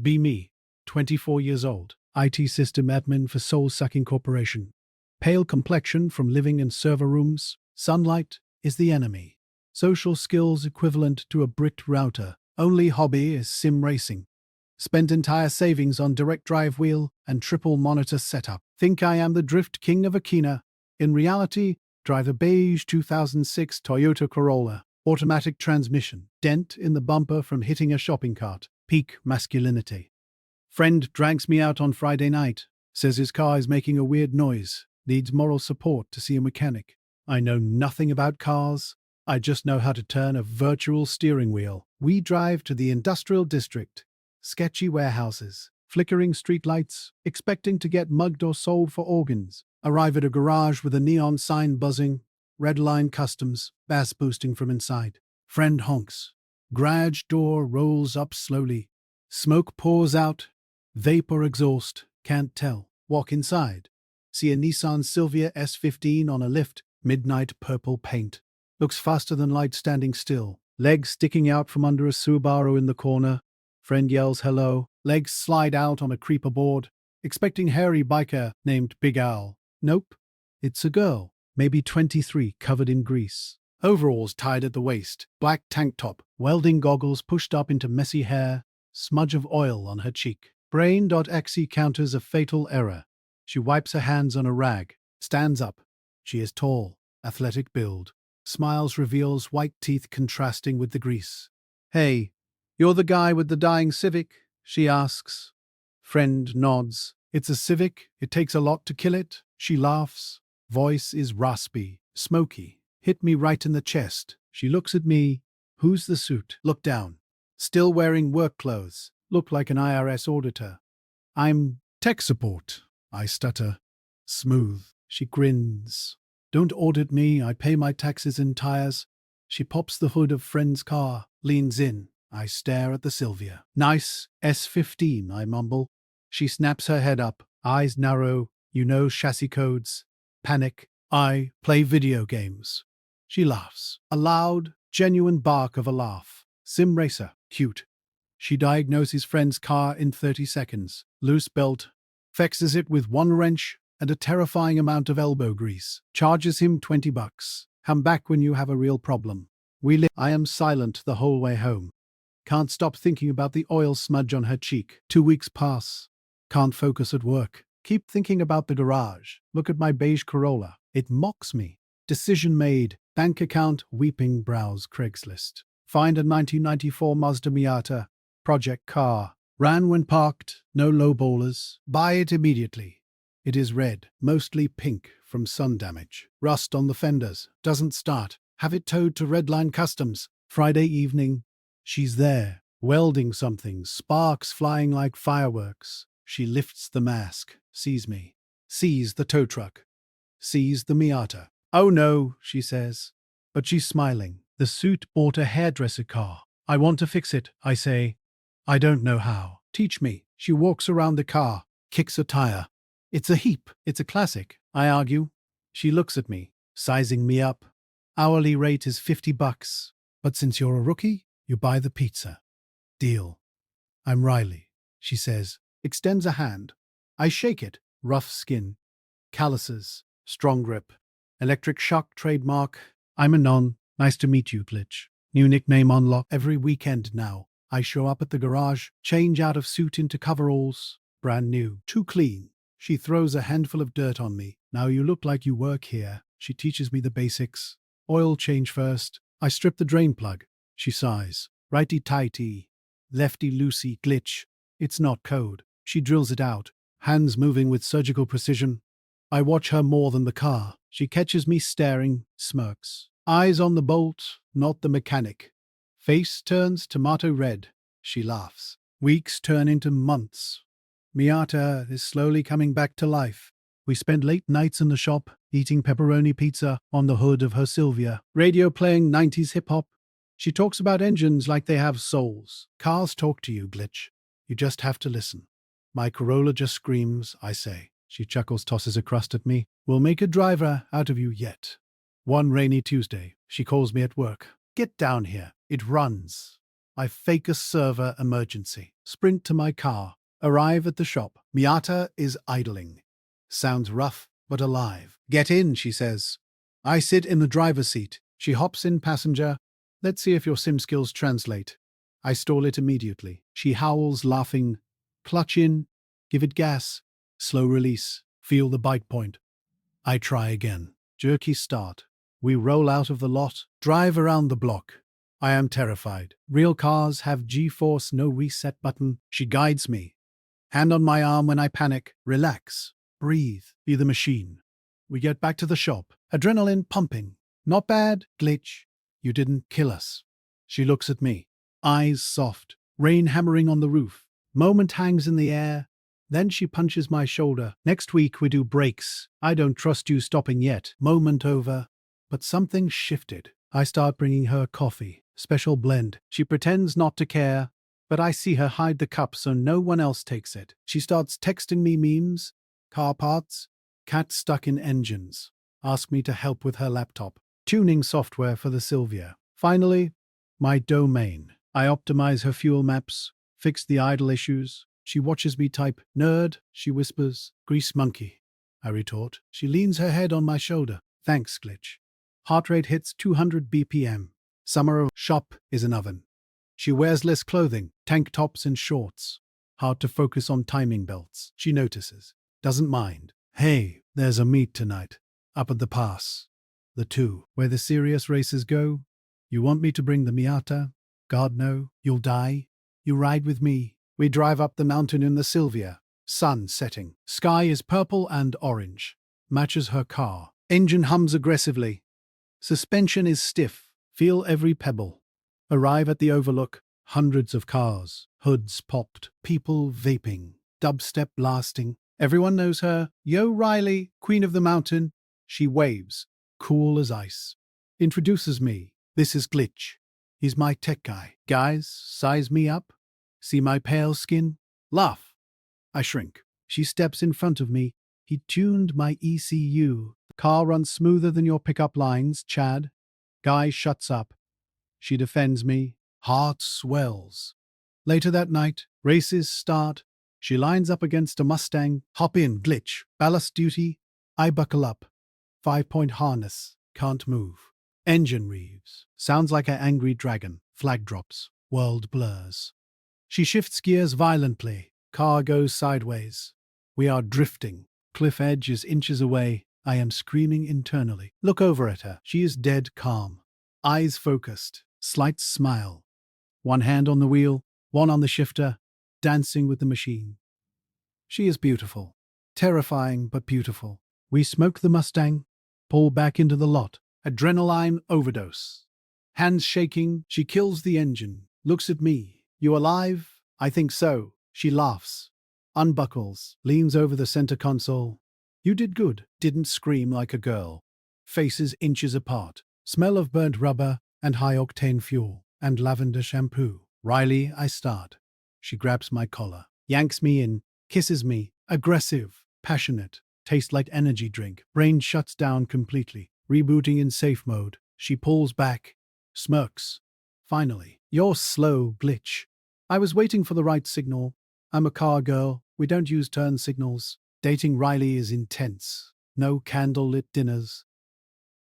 Be me, 24 years old, IT system admin for soul-sucking corporation. Pale complexion from living in server rooms. Sunlight is the enemy. Social skills equivalent to a bricked router. Only hobby is sim racing. Spent entire savings on direct drive wheel and triple monitor setup. Think I am the drift king of Akina. In reality, drive a beige 2006 Toyota Corolla. Automatic transmission. Dent in the bumper from hitting a shopping cart. Peak masculinity. Friend drags me out on Friday night. Says his car is making a weird noise. Needs moral support to see a mechanic. I know nothing about cars. I just know how to turn a virtual steering wheel. We drive to the industrial district. Sketchy warehouses, flickering streetlights, expecting to get mugged or sold for organs. Arrive at a garage with a neon sign buzzing, red line customs, bass boosting from inside. Friend honks. Garage door rolls up slowly. Smoke pours out. Vapor exhaust, can't tell. Walk inside. See a Nissan Silvia S15 on a lift, midnight purple paint. Looks faster than light standing still. Legs sticking out from under a Subaru in the corner. Friend yells hello. Legs slide out on a creeper board. Expecting hairy biker named Big Owl. Nope. It's a girl, maybe 23, covered in grease. Overalls tied at the waist. Black tank top. Welding goggles pushed up into messy hair. Smudge of oil on her cheek. Brain.exe counters a fatal error. She wipes her hands on a rag. Stands up. She is tall. Athletic build. Smiles reveals white teeth contrasting with the grease. Hey, you're the guy with the dying Civic? She asks. Friend nods. It's a Civic. It takes a lot to kill it. She laughs. Voice is raspy, smoky. Hit me right in the chest. She looks at me. Who's the suit? Look down. Still wearing work clothes. Look like an IRS auditor. I'm tech support. I stutter. Smooth. She grins. Don't audit me. I pay my taxes in tires. She pops the hood of friend's car. Leans in. I stare at the Silvia. Nice S15, I mumble. She snaps her head up. Eyes narrow. You know chassis codes. Panic. I play video games. She laughs. A loud, genuine bark of a laugh. Sim racer. Cute. She diagnoses friend's car in 30 seconds. Loose belt. Fixes it with one wrench and a terrifying amount of elbow grease. Charges him $20. Come back when you have a real problem. I am silent the whole way home. Can't stop thinking about the oil smudge on her cheek. 2 weeks pass. Can't focus at work. Keep thinking about the garage. Look at my beige Corolla. It mocks me. Decision made. Bank account, weeping brows, Craigslist. Find a 1994 Mazda Miata. Project car. Ran when parked. No lowballers. Buy it immediately. It is red, mostly pink from sun damage. Rust on the fenders. Doesn't start. Have it towed to Redline Customs. Friday evening. She's there, welding something, sparks flying like fireworks. She lifts the mask, sees me, sees the tow truck, sees the Miata. Oh no, she says. But she's smiling. The suit bought a hairdresser car. I want to fix it, I say. I don't know how. Teach me. She walks around the car, kicks a tire. It's a heap. It's a classic, I argue. She looks at me, sizing me up. Hourly rate is $50. But since you're a rookie, you buy the pizza. Deal. I'm Riley, she says, extends a hand. I shake it. Rough skin. Calluses. Strong grip. Electric shock trademark. I'm Anon. Nice to meet you, Glitch. New nickname on lock. Every weekend now. I show up at the garage, change out of suit into coveralls. Brand new. Too clean. She throws a handful of dirt on me. Now you look like you work here. She teaches me the basics. Oil change first. I strip the drain plug. She sighs. Righty-tighty. Lefty-loosey, Glitch. It's not code. She drills it out, hands moving with surgical precision. I watch her more than the car. She catches me staring, smirks. Eyes on the bolt, not the mechanic. Face turns tomato red. She laughs. Weeks turn into months. Miata is slowly coming back to life. We spend late nights in the shop, eating pepperoni pizza on the hood of her Silvia. Radio playing 90s hip-hop. She talks about engines like they have souls. Cars talk to you, Glitch. You just have to listen. My Corolla just screams, I say. She chuckles, tosses a crust at me. We'll make a driver out of you yet. One rainy Tuesday, she calls me at work. Get down here. It runs. I fake a server emergency. Sprint to my car. Arrive at the shop. Miata is idling. Sounds rough, but alive. Get in, she says. I sit in the driver's seat. She hops in passenger. Let's see if your sim skills translate. I stall it immediately. She howls, laughing. Clutch in. Give it gas. Slow release. Feel the bite point. I try again. Jerky start. We roll out of the lot. Drive around the block. I am terrified. Real cars have G-force, no reset button. She guides me. Hand on my arm when I panic. Relax. Breathe. Be the machine. We get back to the shop. Adrenaline pumping. Not bad, glitch. You didn't kill us. She looks at me. Eyes soft. Rain hammering on the roof. Moment hangs in the air. Then she punches my shoulder. Next week we do brakes. I don't trust you stopping yet. Moment over. But something shifted. I start bringing her coffee. Special blend. She pretends not to care, but I see her hide the cup so no one else takes it. She starts texting me memes, car parts, cat stuck in engines. Ask me to help with her laptop. Tuning software for the Sylvia. Finally, my domain. I optimize her fuel maps, fix the idle issues. She watches me type, nerd, she whispers, grease monkey. I retort. She leans her head on my shoulder. Thanks, glitch. Heart rate hits 200 BPM. Summer shop is an oven. She wears less clothing, tank tops and shorts. Hard to focus on timing belts. She notices. Doesn't mind. Hey, there's a meet tonight. Up at the pass. The two, where the serious races go. You want me to bring the Miata? God no, you'll die. You ride with me. We drive up the mountain in the Sylvia. Sun setting. Sky is purple and orange. Matches her car. Engine hums aggressively. Suspension is stiff. Feel every pebble. Arrive at the overlook. Hundreds of cars. Hoods popped. People vaping. Dubstep blasting. Everyone knows her. Yo Riley, Queen of the Mountain. She waves. Cool as ice. Introduces me. This is Glitch. He's my tech guy. Guys, size me up. See my pale skin? Laugh. I shrink. She steps in front of me. He tuned my ECU. Car runs smoother than your pickup lines, Chad. Guy shuts up. She defends me. Heart swells. Later that night, races start. She lines up against a Mustang. Hop in, glitch. Ballast duty. I buckle up. 5-point harness. Can't move. Engine reeves. Sounds like an angry dragon. Flag drops. World blurs. She shifts gears violently. Car goes sideways. We are drifting. Cliff edge is inches away. I am screaming internally. Look over at her. She is dead calm. Eyes focused. Slight smile. One hand on the wheel, one on the shifter, dancing with the machine. She is beautiful. Terrifying, but beautiful. We smoke the Mustang, pull back into the lot. Adrenaline overdose. Hands shaking, she kills the engine. Looks at me. You alive? I think so. She laughs. Unbuckles. Leans over the center console. You did good. Didn't scream like a girl. Faces inches apart. Smell of burnt rubber and high-octane fuel and lavender shampoo. Riley, I start. She grabs my collar, yanks me in, kisses me. Aggressive, passionate, tastes like energy drink. Brain shuts down completely. Rebooting in safe mode. She pulls back, smirks. Finally, you're slow, glitch. I was waiting for the right signal. I'm a car girl. We don't use turn signals. Dating Riley is intense. No candle-lit dinners.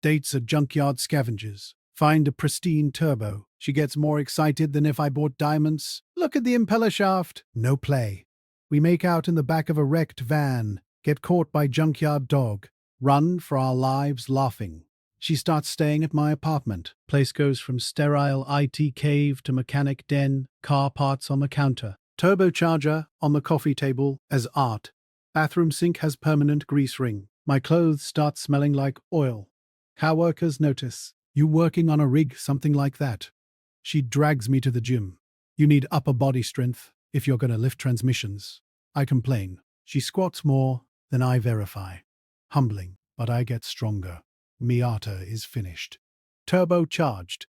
Dates are junkyard scavengers. Find a pristine turbo. She gets more excited than if I bought diamonds. Look at the impeller shaft. No play. We make out in the back of a wrecked van. Get caught by junkyard dog. Run for our lives laughing. She starts staying at my apartment. Place goes from sterile IT cave to mechanic den. Car parts on the counter. Turbocharger on the coffee table as art. Bathroom sink has permanent grease ring. My clothes start smelling like oil. Car workers notice. You working on a rig, something like that. She drags me to the gym. You need upper body strength if you're going to lift transmissions. I complain. She squats more than I verify. Humbling, but I get stronger. Miata is finished. Turbocharged.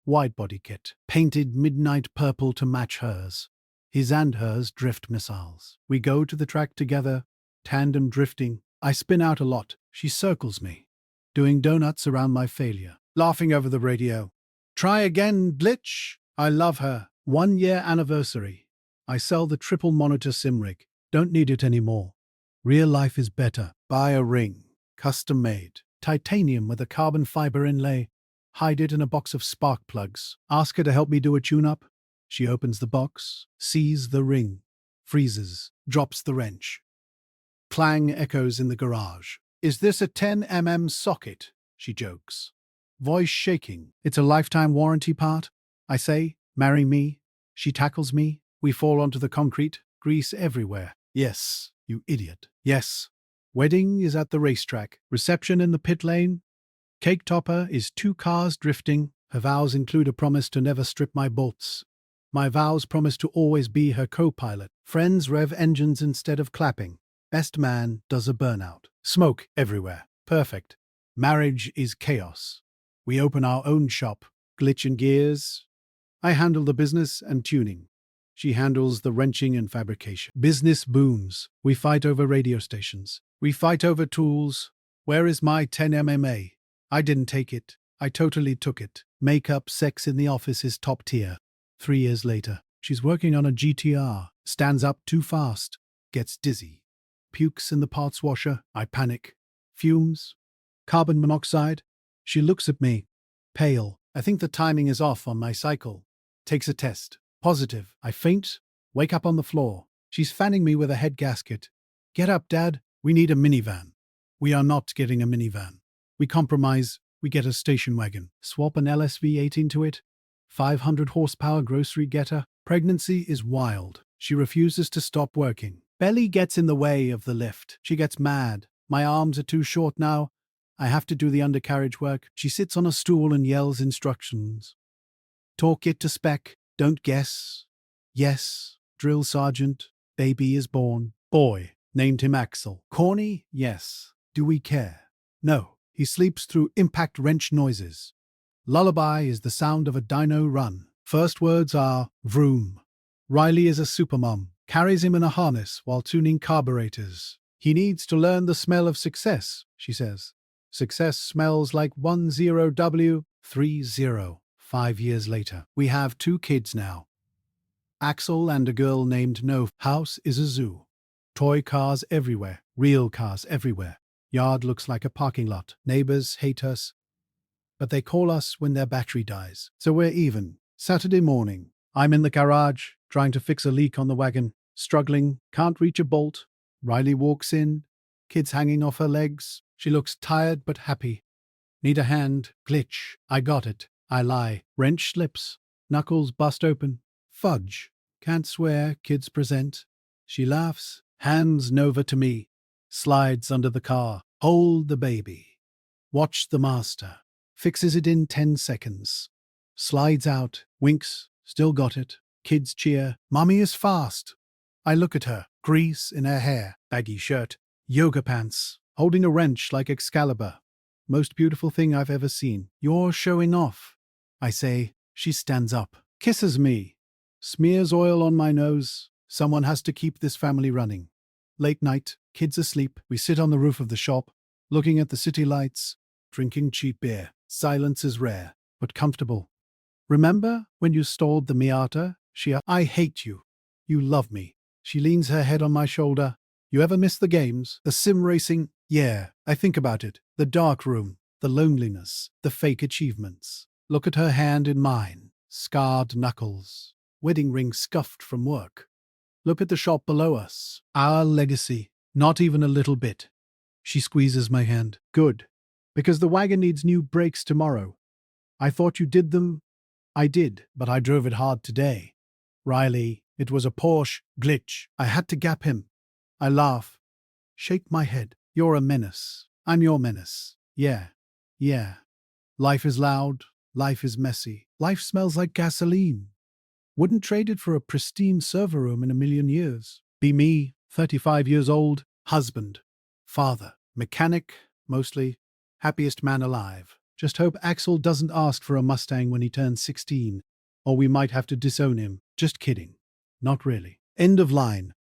Wide body kit. Painted midnight purple to match hers. His and hers drift missiles. We go to the track together. Tandem drifting. I spin out a lot. She circles me. Doing donuts around my failure. Laughing over the radio. Try again, glitch. I love her. 1 year anniversary. I sell the triple monitor sim rig. Don't need it anymore. Real life is better. Buy a ring. Custom made. Titanium with a carbon fiber inlay. Hide it in a box of spark plugs. Ask her to help me do a tune-up. She opens the box, sees the ring, freezes, drops the wrench. Clang echoes in the garage. Is this a 10 mm socket? She jokes. Voice shaking. It's a lifetime warranty part. I say, marry me. She tackles me. We fall onto the concrete. Grease everywhere. Yes, you idiot. Yes. Wedding is at the racetrack. Reception in the pit lane. Cake topper is 2 cars drifting. Her vows include a promise to never strip my bolts. My vows promise to always be her co-pilot. Friends rev engines instead of clapping. Best man does a burnout. Smoke everywhere. Perfect. Marriage is chaos. We open our own shop. Glitch in gears. I handle the business and tuning. She handles the wrenching and fabrication. Business booms. We fight over radio stations. We fight over tools. Where is my 10 MMA? I didn't take it. I totally took it. Makeup, sex in the office is top tier. 3 years later, she's working on a GTR. Stands up too fast. Gets dizzy. Pukes in the parts washer. I panic. Fumes. Carbon monoxide. She looks at me. Pale. I think the timing is off on my cycle. Takes a test. Positive. I faint. Wake up on the floor. She's fanning me with a head gasket. Get up, Dad. We need a minivan. We are not getting a minivan. We compromise. We get a station wagon. Swap an LSV8 into it. 500 horsepower grocery getter. Pregnancy is wild. She refuses to stop working. Belly gets in the way of the lift. She gets mad. My arms are too short now. I have to do the undercarriage work. She sits on a stool and yells instructions. Talk it to spec. Don't guess. Yes. Drill sergeant. Baby is born. Boy. Named him Axel. Corny? Yes. Do we care? No. He sleeps through impact wrench noises. Lullaby is the sound of a dyno run. First words are vroom. Riley is a supermom. Carries him in a harness while tuning carburetors. He needs to learn the smell of success, she says. Success smells like 10W30. 5 years later. We have 2 kids now. Axel and a girl named No. House is a zoo. Toy cars everywhere. Real cars everywhere. Yard looks like a parking lot. Neighbors hate us. But they call us when their battery dies. So we're even. Saturday morning. I'm in the garage, trying to fix a leak on the wagon. Struggling. Can't reach a bolt. Riley walks in. Kids hanging off her legs. She looks tired but happy. Need a hand. Glitch. I got it. I lie. Wrench slips. Knuckles bust open. Fudge. Can't swear. Kids present. She laughs. Hands Nova to me. Slides under the car. Hold the baby. Watch the master. Fixes it in 10 seconds. Slides out. Winks. Still got it. Kids cheer. Mommy is fast. I look at her. Grease in her hair. Baggy shirt. Yoga pants. Holding a wrench like Excalibur. Most beautiful thing I've ever seen. You're showing off. I say. She stands up. Kisses me. Smears oil on my nose. Someone has to keep this family running. Late night. Kids asleep. We sit on the roof of the shop, looking at the city lights, drinking cheap beer. Silence is rare, but comfortable. Remember when you stalled the Miata? I hate you. You love me. She leans her head on my shoulder. You ever miss the games? The sim racing? Yeah, I think about it. The dark room, the loneliness, the fake achievements. Look at her hand in mine. Scarred knuckles. Wedding ring scuffed from work. Look at the shop below us. Our legacy. Not even a little bit. She squeezes my hand. Good. Because the wagon needs new brakes tomorrow. I thought you did them. I did, but I drove it hard today. Riley, it was a Porsche. Glitch. I had to gap him. I laugh. Shake my head. You're a menace. I'm your menace. Yeah. Life is loud. Life is messy. Life smells like gasoline. Wouldn't trade it for a pristine server room in a million years. Be me, 35 years old, husband, father, mechanic, mostly, happiest man alive. Just hope Axel doesn't ask for a Mustang when he turns 16, or we might have to disown him. Just kidding. Not really. End of line.